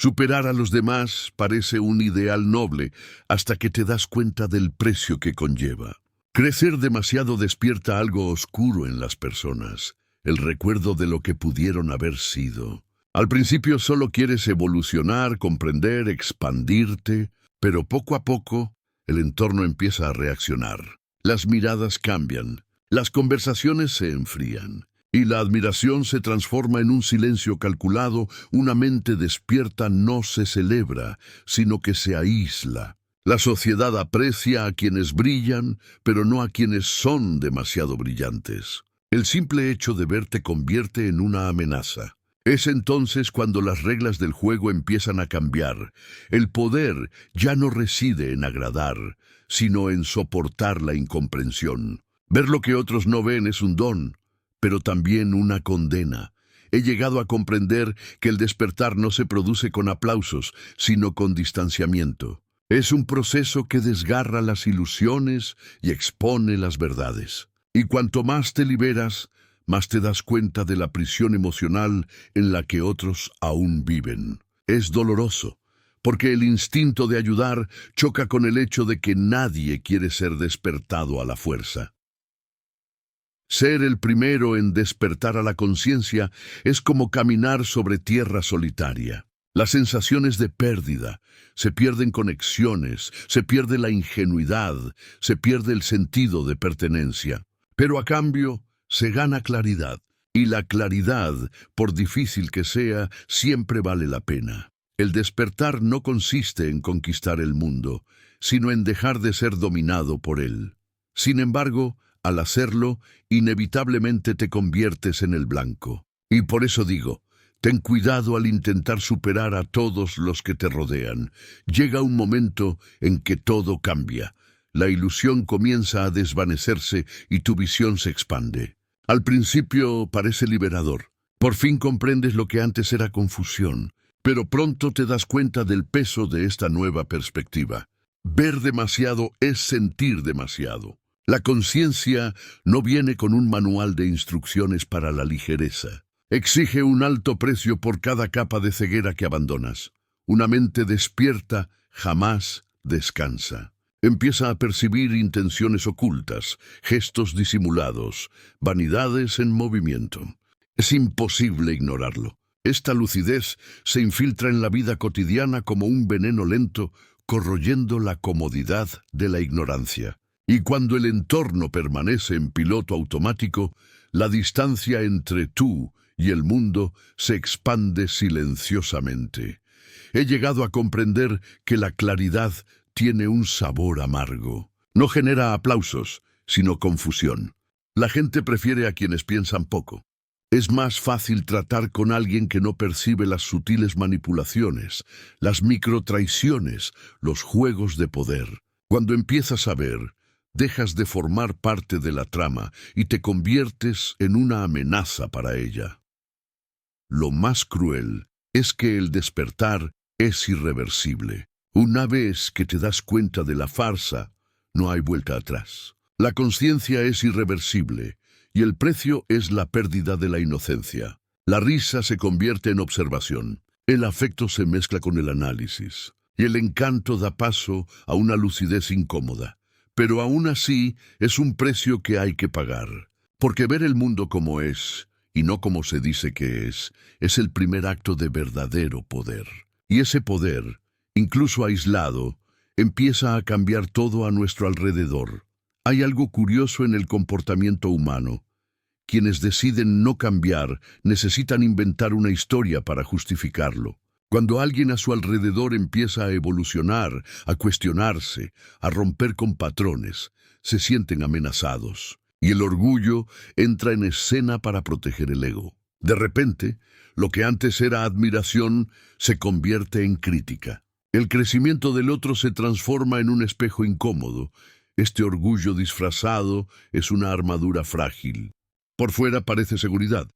Superar a los demás parece un ideal noble hasta que te das cuenta del precio que conlleva. Crecer demasiado despierta algo oscuro en las personas, el recuerdo de lo que pudieron haber sido. Al principio solo quieres evolucionar, comprender, expandirte, pero poco a poco el entorno empieza a reaccionar. Las miradas cambian, las conversaciones se enfrían, y la admiración se transforma en un silencio calculado. Una mente despierta no se celebra, sino que se aísla. La sociedad aprecia a quienes brillan, pero no a quienes son demasiado brillantes. El simple hecho de verte convierte en una amenaza. Es entonces cuando las reglas del juego empiezan a cambiar. El poder ya no reside en agradar, sino en soportar la incomprensión. Ver lo que otros no ven es un don, pero también una condena. He llegado a comprender que el despertar no se produce con aplausos, sino con distanciamiento. Es un proceso que desgarra las ilusiones y expone las verdades. Y cuanto más te liberas, más te das cuenta de la prisión emocional en la que otros aún viven. Es doloroso, porque el instinto de ayudar choca con el hecho de que nadie quiere ser despertado a la fuerza. Ser el primero en despertar a la conciencia es como caminar sobre tierra solitaria. Las sensaciones de pérdida, se pierden conexiones, se pierde la ingenuidad, se pierde el sentido de pertenencia. Pero a cambio, se gana claridad, y la claridad, por difícil que sea, siempre vale la pena. El despertar no consiste en conquistar el mundo, sino en dejar de ser dominado por él. Sin embargo, al hacerlo, inevitablemente te conviertes en el blanco. Y por eso digo, ten cuidado al intentar superar a todos los que te rodean. Llega un momento en que todo cambia. La ilusión comienza a desvanecerse y tu visión se expande. Al principio parece liberador. Por fin comprendes lo que antes era confusión, pero pronto te das cuenta del peso de esta nueva perspectiva. Ver demasiado es sentir demasiado. La conciencia no viene con un manual de instrucciones para la ligereza. Exige un alto precio por cada capa de ceguera que abandonas. Una mente despierta jamás descansa. Empieza a percibir intenciones ocultas, gestos disimulados, vanidades en movimiento. Es imposible ignorarlo. Esta lucidez se infiltra en la vida cotidiana como un veneno lento, corroyendo la comodidad de la ignorancia. Y cuando el entorno permanece en piloto automático, la distancia entre tú y el mundo se expande silenciosamente. He llegado a comprender que la claridad tiene un sabor amargo. No genera aplausos, sino confusión. La gente prefiere a quienes piensan poco. Es más fácil tratar con alguien que no percibe las sutiles manipulaciones, las microtraiciones, los juegos de poder. Cuando empiezas a ver, dejas de formar parte de la trama y te conviertes en una amenaza para ella. Lo más cruel es que el despertar es irreversible. Una vez que te das cuenta de la farsa, no hay vuelta atrás. La conciencia es irreversible y el precio es la pérdida de la inocencia. La risa se convierte en observación, el afecto se mezcla con el análisis y el encanto da paso a una lucidez incómoda. Pero aún así es un precio que hay que pagar, porque ver el mundo como es, y no como se dice que es el primer acto de verdadero poder. Y ese poder, incluso aislado, empieza a cambiar todo a nuestro alrededor. Hay algo curioso en el comportamiento humano. Quienes deciden no cambiar necesitan inventar una historia para justificarlo. Cuando alguien a su alrededor empieza a evolucionar, a cuestionarse, a romper con patrones, se sienten amenazados. Y el orgullo entra en escena para proteger el ego. De repente, lo que antes era admiración se convierte en crítica. El crecimiento del otro se transforma en un espejo incómodo. Este orgullo disfrazado es una armadura frágil. Por fuera parece seguridad.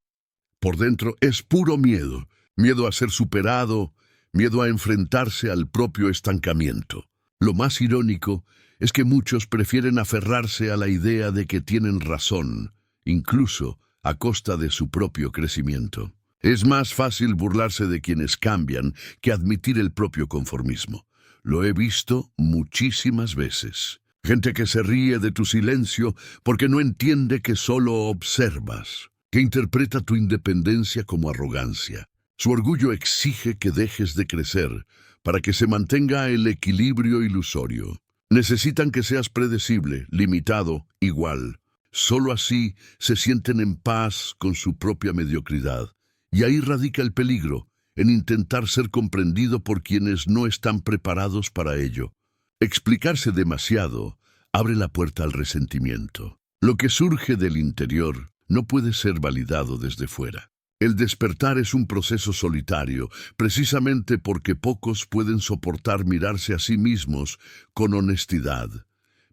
Por dentro es puro miedo. Miedo a ser superado, miedo a enfrentarse al propio estancamiento. Lo más irónico es que muchos prefieren aferrarse a la idea de que tienen razón, incluso a costa de su propio crecimiento. Es más fácil burlarse de quienes cambian que admitir el propio conformismo. Lo he visto muchísimas veces. Gente que se ríe de tu silencio porque no entiende que solo observas, que interpreta tu independencia como arrogancia. Su orgullo exige que dejes de crecer para que se mantenga el equilibrio ilusorio. Necesitan que seas predecible, limitado, igual. Solo así se sienten en paz con su propia mediocridad. Y ahí radica el peligro, en intentar ser comprendido por quienes no están preparados para ello. Explicarse demasiado abre la puerta al resentimiento. Lo que surge del interior no puede ser validado desde fuera. El despertar es un proceso solitario, precisamente porque pocos pueden soportar mirarse a sí mismos con honestidad.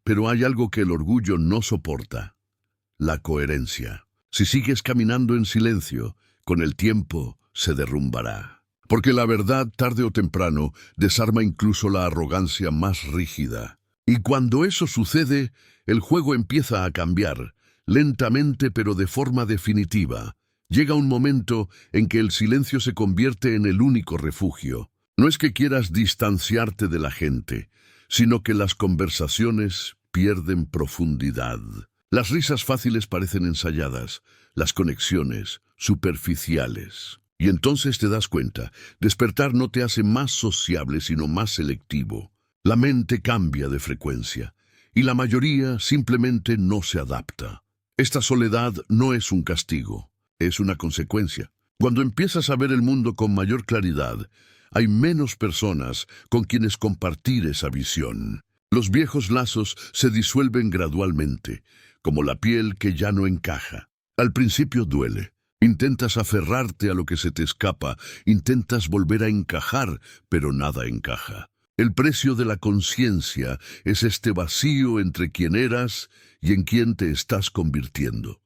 Pero hay algo que el orgullo no soporta: la coherencia. Si sigues caminando en silencio, con el tiempo se derrumbará. Porque la verdad, tarde o temprano, desarma incluso la arrogancia más rígida. Y cuando eso sucede, el juego empieza a cambiar, lentamente pero de forma definitiva. Llega un momento en que el silencio se convierte en el único refugio. No es que quieras distanciarte de la gente, sino que las conversaciones pierden profundidad. Las risas fáciles parecen ensayadas, las conexiones superficiales. Y entonces te das cuenta, despertar no te hace más sociable, sino más selectivo. La mente cambia de frecuencia, y la mayoría simplemente no se adapta. Esta soledad no es un castigo, es una consecuencia. Cuando empiezas a ver el mundo con mayor claridad, hay menos personas con quienes compartir esa visión. Los viejos lazos se disuelven gradualmente, como la piel que ya no encaja. Al principio duele. Intentas aferrarte a lo que se te escapa, intentas volver a encajar, pero nada encaja. El precio de la conciencia es este vacío entre quien eras y en quien te estás convirtiendo.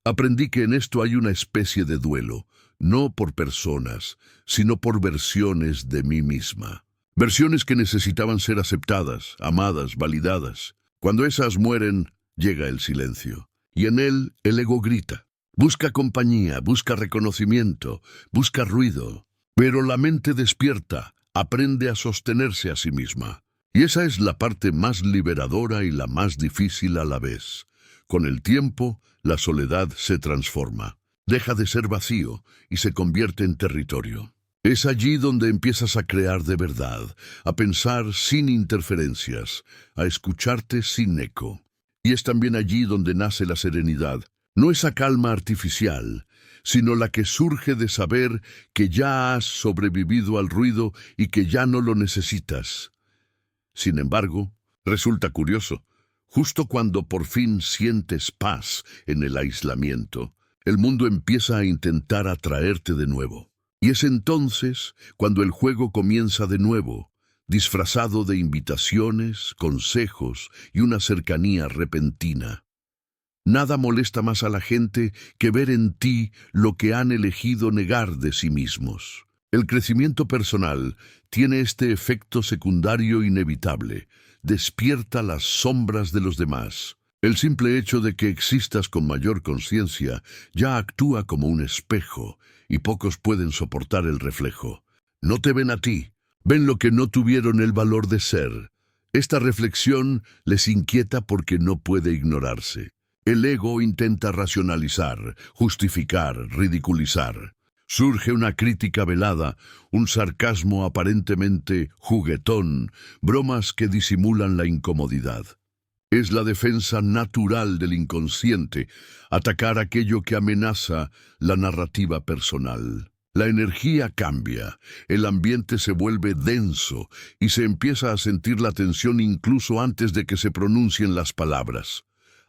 Aprendí que en esto hay una especie de duelo, no por personas, sino por versiones de mí misma. Versiones que necesitaban ser aceptadas, amadas, validadas. Cuando esas mueren, llega el silencio, y en él el ego grita. Busca compañía, busca reconocimiento, busca ruido. Pero la mente despierta, aprende a sostenerse a sí misma. Y esa es la parte más liberadora y la más difícil a la vez. Con el tiempo, la soledad se transforma. Deja de ser vacío y se convierte en territorio. Es allí donde empiezas a crear de verdad, a pensar sin interferencias, a escucharte sin eco. Y es también allí donde nace la serenidad. No esa calma artificial, sino la que surge de saber que ya has sobrevivido al ruido y que ya no lo necesitas. Sin embargo, resulta curioso, justo cuando por fin sientes paz en el aislamiento, el mundo empieza a intentar atraerte de nuevo. Y es entonces cuando el juego comienza de nuevo, disfrazado de invitaciones, consejos y una cercanía repentina. Nada molesta más a la gente que ver en ti lo que han elegido negar de sí mismos. El crecimiento personal tiene este efecto secundario inevitable: despierta las sombras de los demás. El simple hecho de que existas con mayor conciencia ya actúa como un espejo, y pocos pueden soportar el reflejo. No te ven a ti, ven lo que no tuvieron el valor de ser. Esta reflexión les inquieta porque no puede ignorarse. El ego intenta racionalizar, justificar, ridiculizar. Surge una crítica velada, un sarcasmo aparentemente juguetón, bromas que disimulan la incomodidad. Es la defensa natural del inconsciente, atacar aquello que amenaza la narrativa personal. La energía cambia, el ambiente se vuelve denso y se empieza a sentir la tensión incluso antes de que se pronuncien las palabras.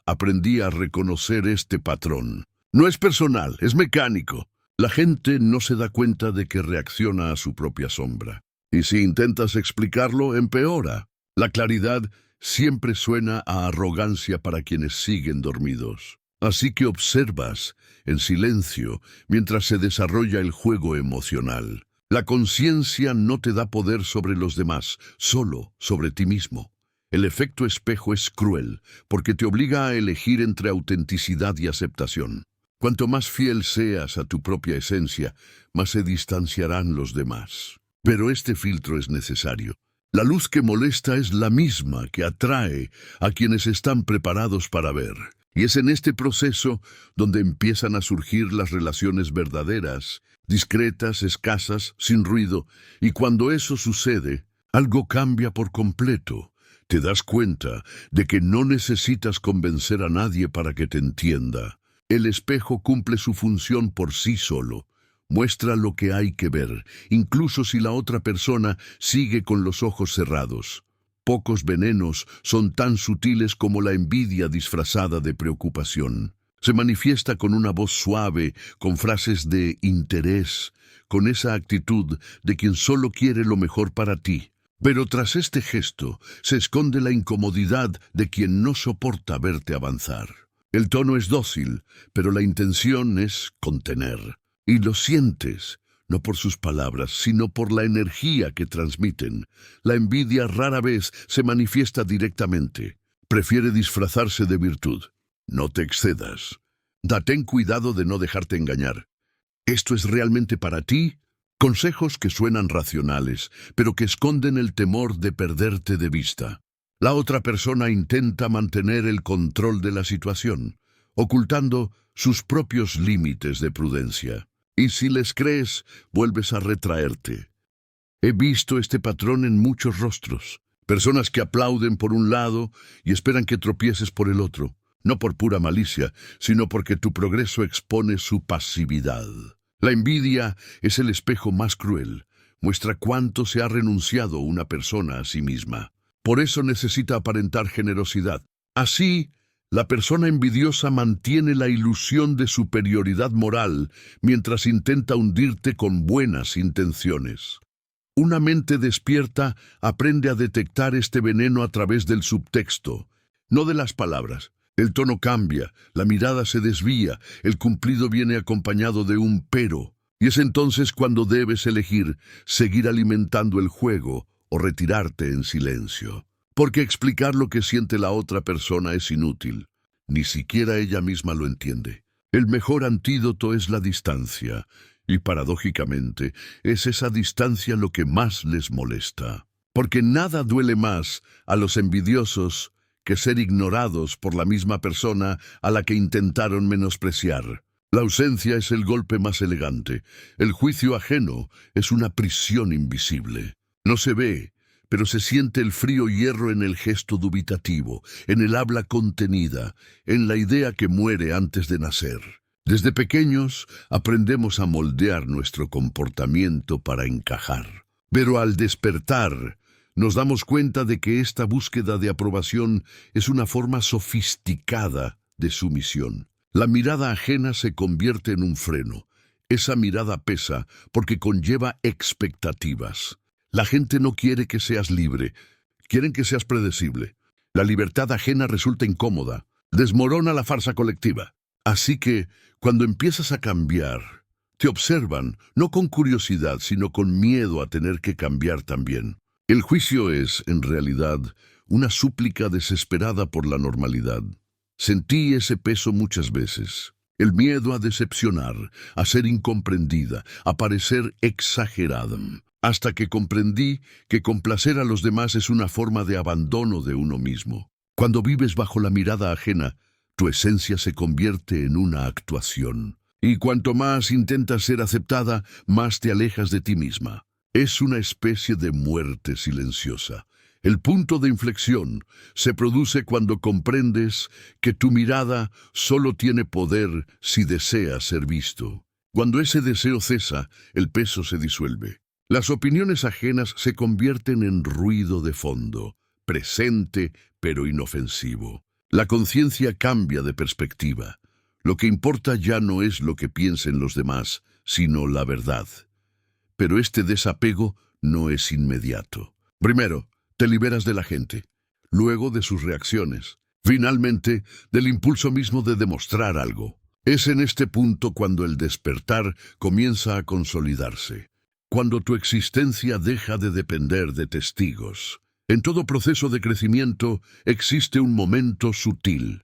Aprendí a reconocer este patrón. No es personal, es mecánico. La gente no se da cuenta de que reacciona a su propia sombra. Y si intentas explicarlo, empeora. La claridad siempre suena a arrogancia para quienes siguen dormidos. Así que observas, en silencio, mientras se desarrolla el juego emocional. La conciencia no te da poder sobre los demás, solo sobre ti mismo. El efecto espejo es cruel, porque te obliga a elegir entre autenticidad y aceptación. Cuanto más fiel seas a tu propia esencia, más se distanciarán los demás. Pero este filtro es necesario. La luz que molesta es la misma que atrae a quienes están preparados para ver. Y es en este proceso donde empiezan a surgir las relaciones verdaderas, discretas, escasas, sin ruido. Y cuando eso sucede, algo cambia por completo. Te das cuenta de que no necesitas convencer a nadie para que te entienda. El espejo cumple su función por sí solo. Muestra lo que hay que ver, incluso si la otra persona sigue con los ojos cerrados. Pocos venenos son tan sutiles como la envidia disfrazada de preocupación. Se manifiesta con una voz suave, con frases de interés, con esa actitud de quien solo quiere lo mejor para ti. Pero tras este gesto se esconde la incomodidad de quien no soporta verte avanzar. El tono es dócil, pero la intención es contener. Y lo sientes, no por sus palabras, sino por la energía que transmiten. La envidia rara vez se manifiesta directamente. Prefiere disfrazarse de virtud. No te excedas. Ten cuidado de no dejarte engañar. ¿Esto es realmente para ti? Consejos que suenan racionales, pero que esconden el temor de perderte de vista. La otra persona intenta mantener el control de la situación, ocultando sus propios límites de prudencia. Y si les crees, vuelves a retraerte. He visto este patrón en muchos rostros. Personas que aplauden por un lado y esperan que tropieces por el otro. No por pura malicia, sino porque tu progreso expone su pasividad. La envidia es el espejo más cruel. Muestra cuánto se ha renunciado una persona a sí misma. Por eso necesita aparentar generosidad. Así, la persona envidiosa mantiene la ilusión de superioridad moral mientras intenta hundirte con buenas intenciones. Una mente despierta aprende a detectar este veneno a través del subtexto, no de las palabras. El tono cambia, la mirada se desvía, el cumplido viene acompañado de un pero. Y es entonces cuando debes elegir seguir alimentando el juego o retirarte en silencio. Porque explicar lo que siente la otra persona es inútil. Ni siquiera ella misma lo entiende. El mejor antídoto es la distancia. Y paradójicamente, es esa distancia lo que más les molesta. Porque nada duele más a los envidiosos que ser ignorados por la misma persona a la que intentaron menospreciar. La ausencia es el golpe más elegante. El juicio ajeno es una prisión invisible. No se ve, pero se siente el frío hierro en el gesto dubitativo, en el habla contenida, en la idea que muere antes de nacer. Desde pequeños aprendemos a moldear nuestro comportamiento para encajar. Pero al despertar, nos damos cuenta de que esta búsqueda de aprobación es una forma sofisticada de sumisión. La mirada ajena se convierte en un freno. Esa mirada pesa porque conlleva expectativas. La gente no quiere que seas libre, quieren que seas predecible. La libertad ajena resulta incómoda, desmorona la farsa colectiva. Así que, cuando empiezas a cambiar, te observan, no con curiosidad, sino con miedo a tener que cambiar también. El juicio es, en realidad, una súplica desesperada por la normalidad. Sentí ese peso muchas veces. El miedo a decepcionar, a ser incomprendida, a parecer exagerada. Hasta que comprendí que complacer a los demás es una forma de abandono de uno mismo. Cuando vives bajo la mirada ajena, tu esencia se convierte en una actuación. Y cuanto más intentas ser aceptada, más te alejas de ti misma. Es una especie de muerte silenciosa. El punto de inflexión se produce cuando comprendes que tu mirada solo tiene poder si desea ser visto. Cuando ese deseo cesa, el peso se disuelve. Las opiniones ajenas se convierten en ruido de fondo, presente pero inofensivo. La conciencia cambia de perspectiva. Lo que importa ya no es lo que piensen los demás, sino la verdad. Pero este desapego no es inmediato. Primero, te liberas de la gente, luego de sus reacciones, finalmente del impulso mismo de demostrar algo. Es en este punto cuando el despertar comienza a consolidarse, cuando tu existencia deja de depender de testigos. En todo proceso de crecimiento existe un momento sutil,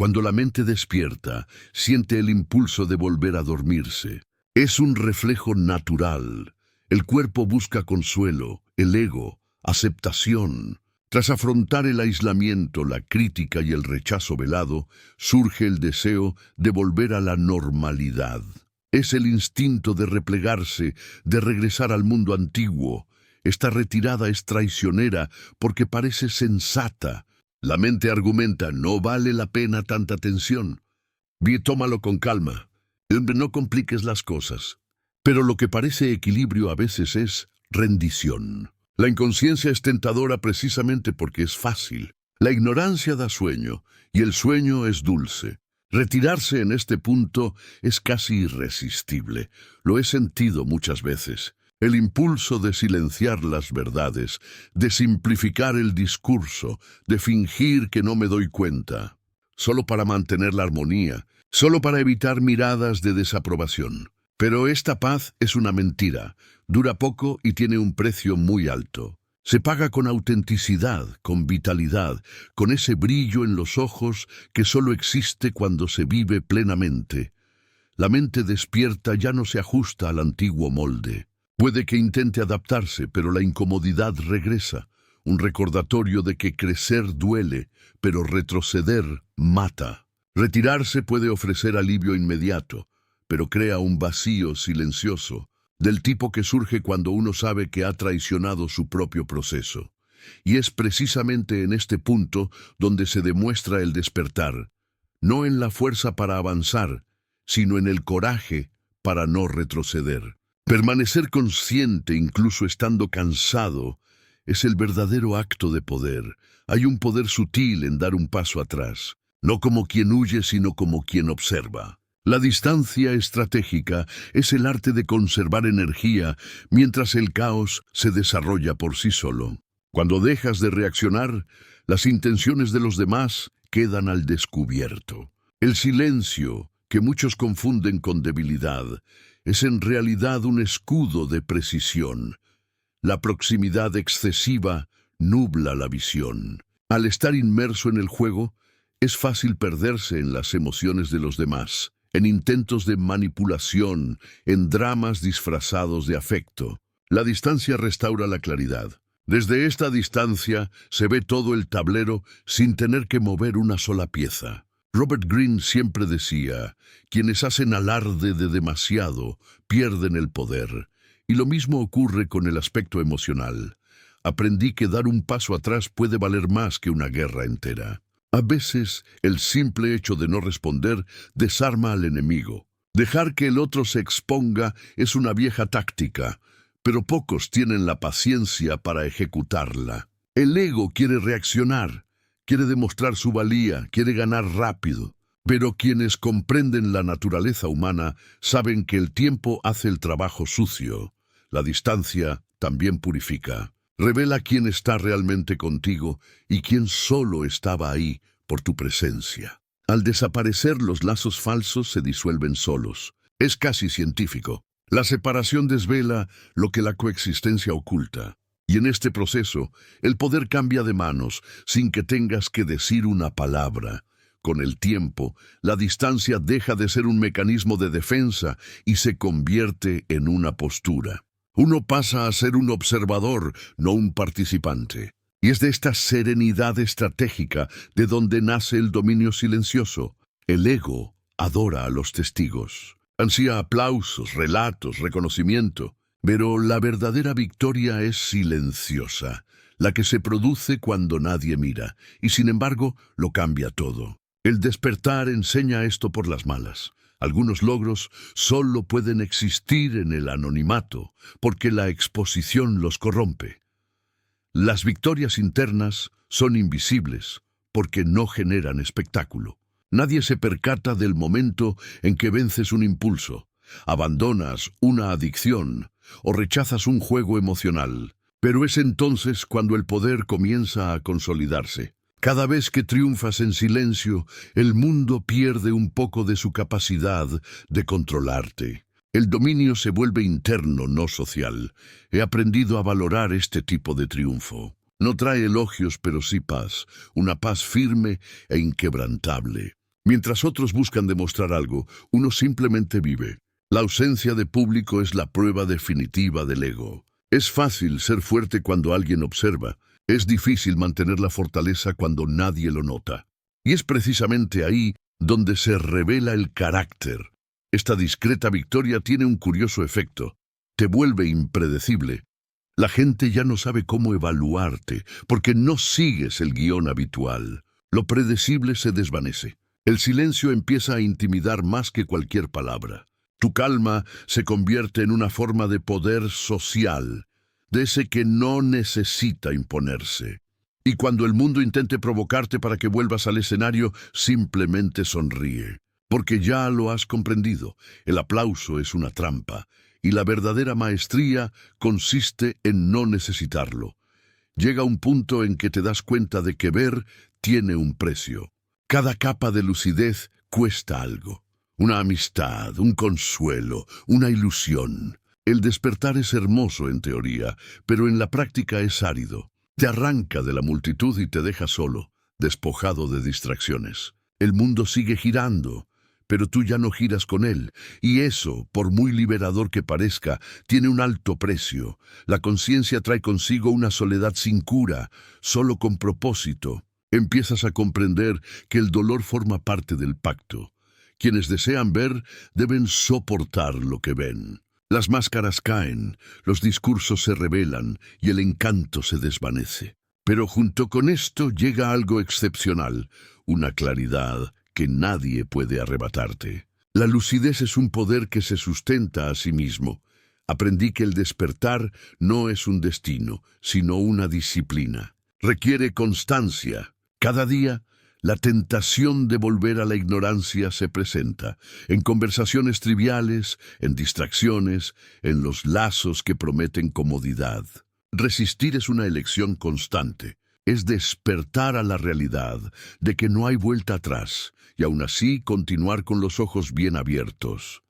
Cuando la mente despierta, siente el impulso de volver a dormirse. Es un reflejo natural. El cuerpo busca consuelo, el ego, aceptación. Tras afrontar el aislamiento, la crítica y el rechazo velado, surge el deseo de volver a la normalidad. Es el instinto de replegarse, de regresar al mundo antiguo. Esta retirada es traicionera porque parece sensata. La mente argumenta, no vale la pena tanta tensión. Bien, tómalo con calma. No compliques las cosas. Pero lo que parece equilibrio a veces es rendición. La inconsciencia es tentadora precisamente porque es fácil. La ignorancia da sueño y el sueño es dulce. Retirarse en este punto es casi irresistible. Lo he sentido muchas veces. El impulso de silenciar las verdades, de simplificar el discurso, de fingir que no me doy cuenta, solo para mantener la armonía, solo para evitar miradas de desaprobación. Pero esta paz es una mentira, dura poco y tiene un precio muy alto. Se paga con autenticidad, con vitalidad, con ese brillo en los ojos que solo existe cuando se vive plenamente. La mente despierta ya no se ajusta al antiguo molde. Puede que intente adaptarse, pero la incomodidad regresa. Un recordatorio de que crecer duele, pero retroceder mata. Retirarse puede ofrecer alivio inmediato, pero crea un vacío silencioso, del tipo que surge cuando uno sabe que ha traicionado su propio proceso. Y es precisamente en este punto donde se demuestra el despertar, no en la fuerza para avanzar, sino en el coraje para no retroceder. Permanecer consciente incluso estando cansado es el verdadero acto de poder. Hay un poder sutil en dar un paso atrás, no como quien huye sino como quien observa. La distancia estratégica es el arte de conservar energía mientras el caos se desarrolla por sí solo. Cuando dejas de reaccionar, las intenciones de los demás quedan al descubierto. El silencio, que muchos confunden con debilidad, es en realidad un escudo de precisión. La proximidad excesiva nubla la visión. Al estar inmerso en el juego, es fácil perderse en las emociones de los demás, en intentos de manipulación, en dramas disfrazados de afecto. La distancia restaura la claridad. Desde esta distancia se ve todo el tablero sin tener que mover una sola pieza. Robert Greene siempre decía, quienes hacen alarde de demasiado pierden el poder. Y lo mismo ocurre con el aspecto emocional. Aprendí que dar un paso atrás puede valer más que una guerra entera. A veces, el simple hecho de no responder desarma al enemigo. Dejar que el otro se exponga es una vieja táctica, pero pocos tienen la paciencia para ejecutarla. El ego quiere reaccionar, quiere demostrar su valía, quiere ganar rápido. Pero quienes comprenden la naturaleza humana saben que el tiempo hace el trabajo sucio. La distancia también purifica. Revela quién está realmente contigo y quién solo estaba ahí por tu presencia. Al desaparecer, los lazos falsos se disuelven solos. Es casi científico. La separación desvela lo que la coexistencia oculta. Y en este proceso, el poder cambia de manos sin que tengas que decir una palabra. Con el tiempo, la distancia deja de ser un mecanismo de defensa y se convierte en una postura. Uno pasa a ser un observador, no un participante. Y es de esta serenidad estratégica de donde nace el dominio silencioso. El ego adora a los testigos. Ansía aplausos, relatos, reconocimiento. Pero la verdadera victoria es silenciosa, la que se produce cuando nadie mira, y sin embargo lo cambia todo. El despertar enseña esto por las malas. Algunos logros solo pueden existir en el anonimato, porque la exposición los corrompe. Las victorias internas son invisibles, porque no generan espectáculo. Nadie se percata del momento en que vences un impulso, abandonas una adicción o rechazas un juego emocional. Pero es entonces cuando el poder comienza a consolidarse. Cada vez que triunfas en silencio, el mundo pierde un poco de su capacidad de controlarte. El dominio se vuelve interno, no social. He aprendido a valorar este tipo de triunfo. No trae elogios, pero sí paz, una paz firme e inquebrantable. Mientras otros buscan demostrar algo, uno simplemente vive. La ausencia de público es la prueba definitiva del ego. Es fácil ser fuerte cuando alguien observa. Es difícil mantener la fortaleza cuando nadie lo nota. Y es precisamente ahí donde se revela el carácter. Esta discreta victoria tiene un curioso efecto. Te vuelve impredecible. La gente ya no sabe cómo evaluarte, porque no sigues el guión habitual. Lo predecible se desvanece. El silencio empieza a intimidar más que cualquier palabra. Tu calma se convierte en una forma de poder social, de ese que no necesita imponerse. Y cuando el mundo intente provocarte para que vuelvas al escenario, simplemente sonríe. Porque ya lo has comprendido. El aplauso es una trampa, y la verdadera maestría consiste en no necesitarlo. Llega un punto en que te das cuenta de que ver tiene un precio. Cada capa de lucidez cuesta algo. Una amistad, un consuelo, una ilusión. El despertar es hermoso en teoría, pero en la práctica es árido. Te arranca de la multitud y te deja solo, despojado de distracciones. El mundo sigue girando, pero tú ya no giras con él, y eso, por muy liberador que parezca, tiene un alto precio. La conciencia trae consigo una soledad sin cura, solo con propósito. Empiezas a comprender que el dolor forma parte del pacto. Quienes desean ver deben soportar lo que ven. Las máscaras caen, los discursos se revelan y el encanto se desvanece. Pero junto con esto llega algo excepcional, una claridad que nadie puede arrebatarte. La lucidez es un poder que se sustenta a sí mismo. Aprendí que el despertar no es un destino, sino una disciplina. Requiere constancia. Cada día, la tentación de volver a la ignorancia se presenta, en conversaciones triviales, en distracciones, en los lazos que prometen comodidad. Resistir es una elección constante, es despertar a la realidad de que no hay vuelta atrás, y aún así continuar con los ojos bien abiertos.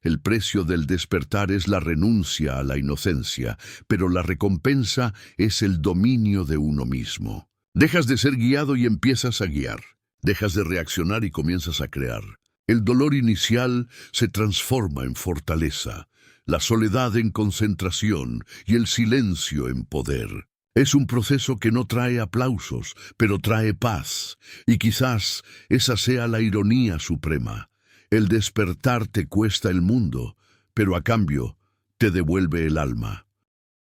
El precio del despertar es la renuncia a la inocencia, pero la recompensa es el dominio de uno mismo. Dejas de ser guiado y empiezas a guiar. Dejas de reaccionar y comienzas a crear. El dolor inicial se transforma en fortaleza, la soledad en concentración y el silencio en poder. Es un proceso que no trae aplausos, pero trae paz. Y quizás esa sea la ironía suprema. El despertar te cuesta el mundo, pero a cambio te devuelve el alma.